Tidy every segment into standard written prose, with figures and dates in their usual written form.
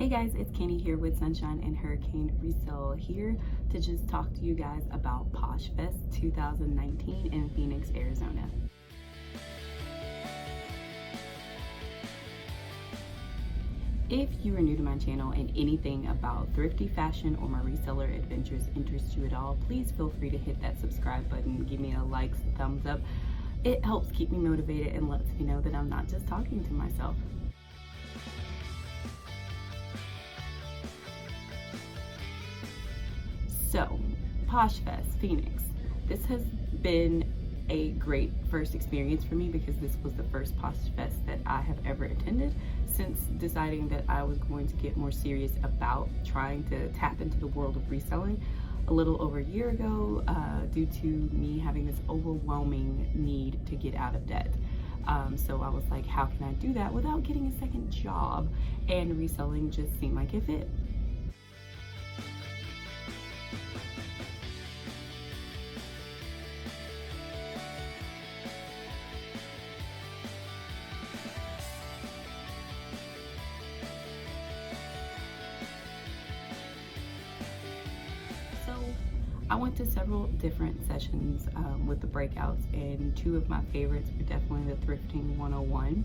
Hey guys, it's Kenny here with Sunshine and Hurricane Resell, here to just talk to you guys about Poshfest 2019 in Phoenix, Arizona. If you are new to my channel and anything about thrifty fashion or my reseller adventures interests you at all, please feel free to hit that subscribe button, give me a like, thumbs up. It helps keep me motivated and lets me know that I'm not just talking to myself. So, Poshfest, Phoenix. This has been a great first experience for me because this was the first Poshfest that I have ever attended since deciding that I was going to get more serious about trying to tap into the world of reselling a little over a year ago, due to me having this overwhelming need to get out of debt. So I was like, how can I do that without getting a second job? And reselling just seemed like it fit. So I went to several different sessions with the breakouts, and two of my favorites were definitely the Thrifting 101.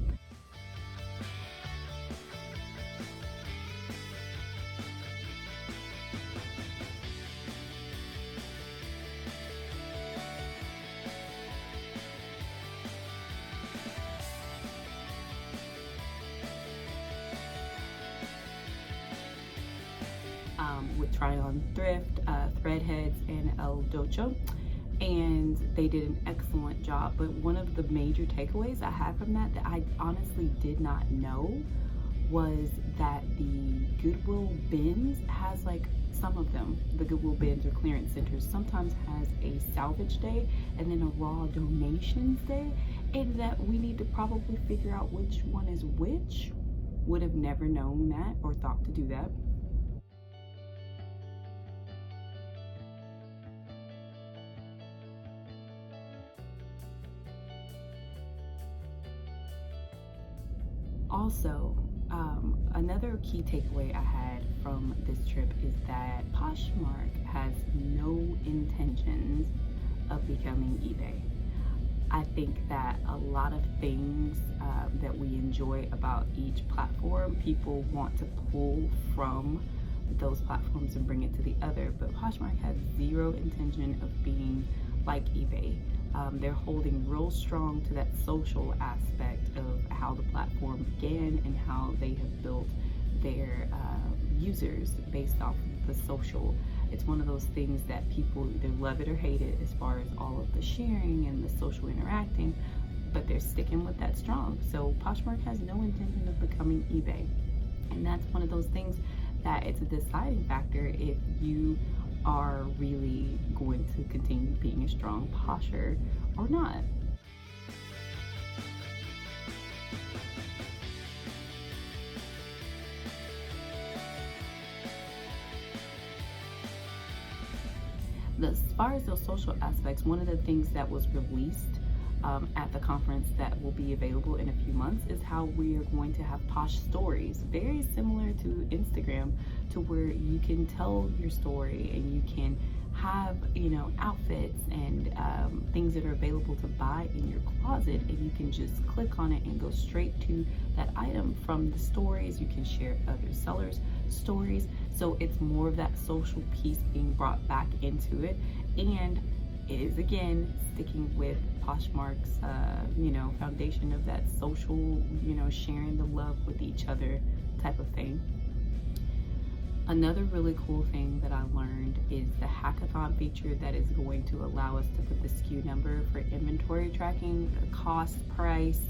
With Try On Thrift, Threadheads, and El Docho, and they did an excellent job. But one of the major takeaways I had from that I honestly did not know was that the Goodwill bins has, like, some of them, the Goodwill bins or clearance centers, sometimes has a salvage day and then a raw donations day, and that we need to probably figure out which one is which. Would have never known that or thought to do that. Also, another key takeaway I had from this trip is that Poshmark has no intentions of becoming eBay. I think that a lot of things that we enjoy about each platform, people want to pull from those platforms and bring it to the other, but Poshmark has zero intention of being like eBay. They're holding real strong to that social aspect of how the platform began and how they have built their users based off of the social. It's one of those things that people either love it or hate it as far as all of the sharing and the social interacting, but they're sticking with that strong. So Poshmark has no intention of becoming eBay. And that's one of those things that it's a deciding factor if you are really going to continue being a strong posher or not. As far as those social aspects, one of the things that was released at the conference that will be available in a few months is how we are going to have Posh stories, very similar to Instagram, to where you can tell your story and you can have, outfits and things that are available to buy in your closet, and you can just click on it and go straight to that item from the stories. You can share other sellers' stories, so it's more of that social piece being brought back into it, and it is again sticking with Poshmark's foundation of that social, sharing the love with each other type of thing. Another really cool thing that I learned is the hackathon feature that is going to allow us to put the SKU number for inventory tracking, the cost, price,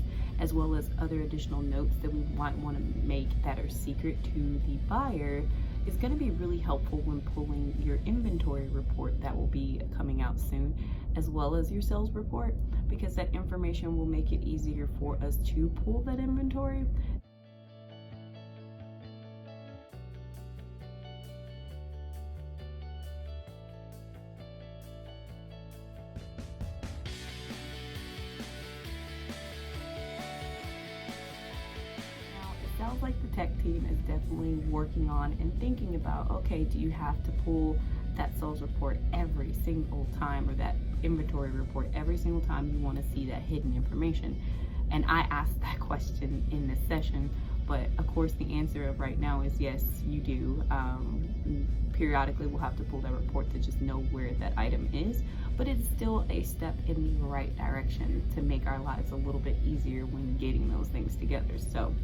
as well as other additional notes that we might want to make that are secret to the buyer, is going to be really helpful when pulling your inventory report that will be coming out soon, as well as your sales report, because that information will make it easier for us to pull that inventory. Sounds like the tech team is definitely working on and thinking about, okay, do you have to pull that sales report every single time, or that inventory report every single time you want to see that hidden information? And I asked that question in this session, but of course the answer right now is yes, you do. Periodically we'll have to pull that report to just know where that item is, but it's still a step in the right direction to make our lives a little bit easier when getting those things together. So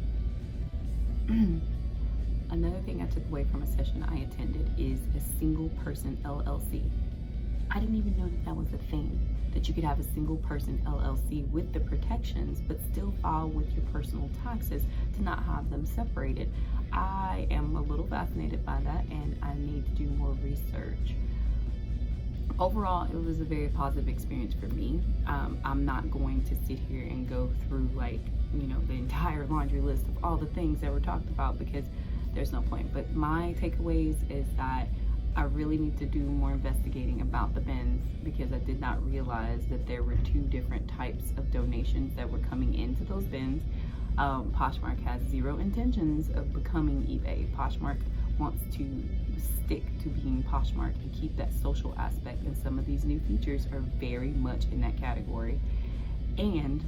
another thing I took away from a session I attended is a single person LLC. I didn't even know that that was a thing, that you could have a single person LLC with the protections but still file with your personal taxes to not have them separated. I am a little fascinated by that, and I need to do more research. Overall, it was a very positive experience for me. I'm not going to sit here and go through the entire laundry list of all the things that were talked about, because there's no point. But my takeaways is that I really need to do more investigating about the bins, because I did not realize that there were 2 different types of donations that were coming into those bins. Poshmark has 0 intentions of becoming eBay. Poshmark wants to stick to being Poshmark and keep that social aspect, and some of these new features are very much in that category. And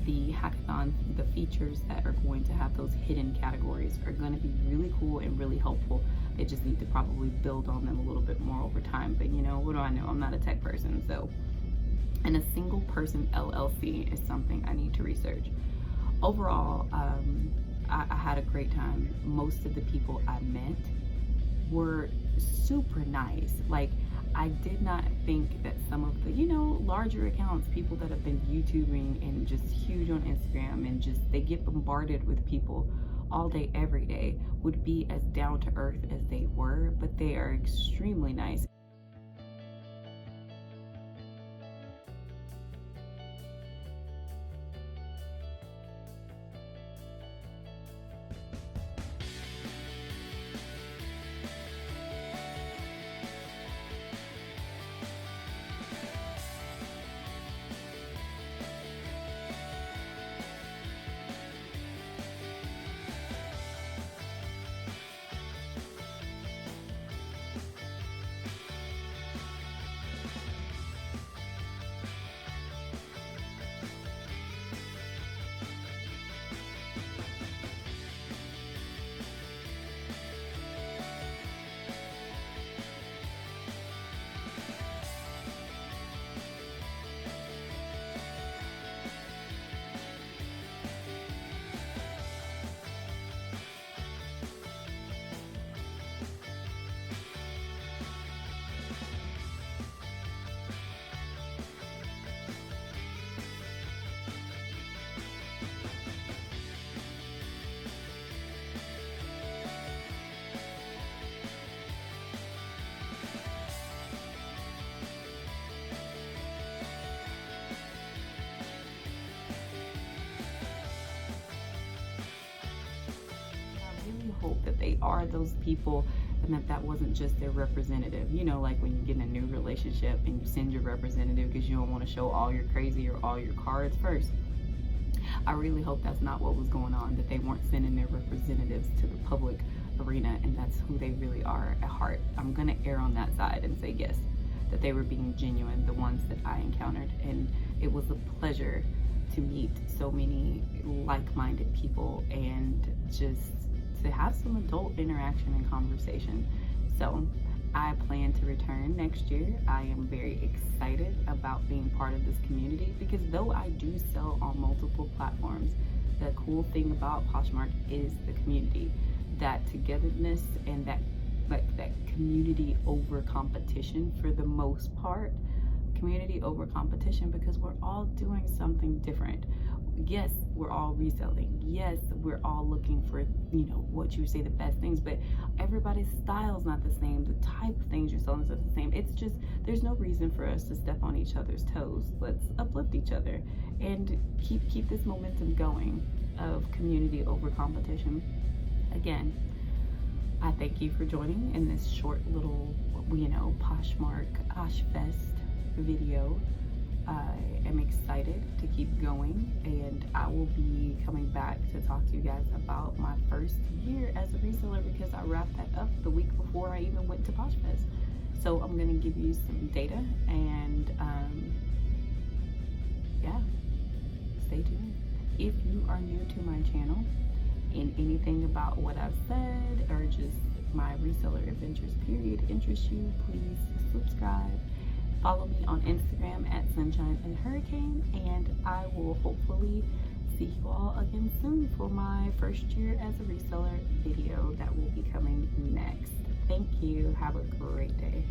the hackathon, the features that are going to have those hidden categories are going to be really cool and really helpful. They just need to probably build on them a little bit more over time, but what do I know? I'm not a tech person. So, and a single person LLC is something I need to research. Overall, I had a great time. Most of the people I met were super nice. I did not think that some of the, larger accounts, people that have been YouTubing and just huge on Instagram and just, they get bombarded with people all day, every day, would be as down to earth as they were, but they are extremely nice. Hope that they are those people, and that wasn't just their representative. Like when you get in a new relationship and you send your representative because you don't want to show all your crazy or all your cards first. I really hope that's not what was going on, that they weren't sending their representatives to the public arena and that's who they really are at heart. I'm gonna err on that side and say yes, that they were being genuine, the ones that I encountered, and it was a pleasure to meet so many like-minded people and just to have some adult interaction and conversation. So I plan to return next year. I am very excited about being part of this community, because though I do sell on multiple platforms, the cool thing about Poshmark is the community, that togetherness, and that community over competition. For the most part, community over competition, because we're all doing something different. Yes, we're all reselling. Yes, we're all looking for, what you would say the best things, but everybody's style is not the same. The type of things you're selling is not the same. It's just, there's no reason for us to step on each other's toes. Let's uplift each other and keep this momentum going of community over competition. Again, I thank you for joining in this short little, Poshmark Poshfest video. I am excited to keep going, and I will be coming back to talk to you guys about my first year as a reseller, because I wrapped that up the week before I even went to Poshfest. So I'm gonna give you some data, and yeah, stay tuned. If you are new to my channel and anything about what I've said or just my reseller adventures period interests you, please subscribe. Follow me on Instagram at Sunshine and Hurricane, and I will hopefully see you all again soon for my first year as a reseller video that will be coming next. Thank you. Have a great day.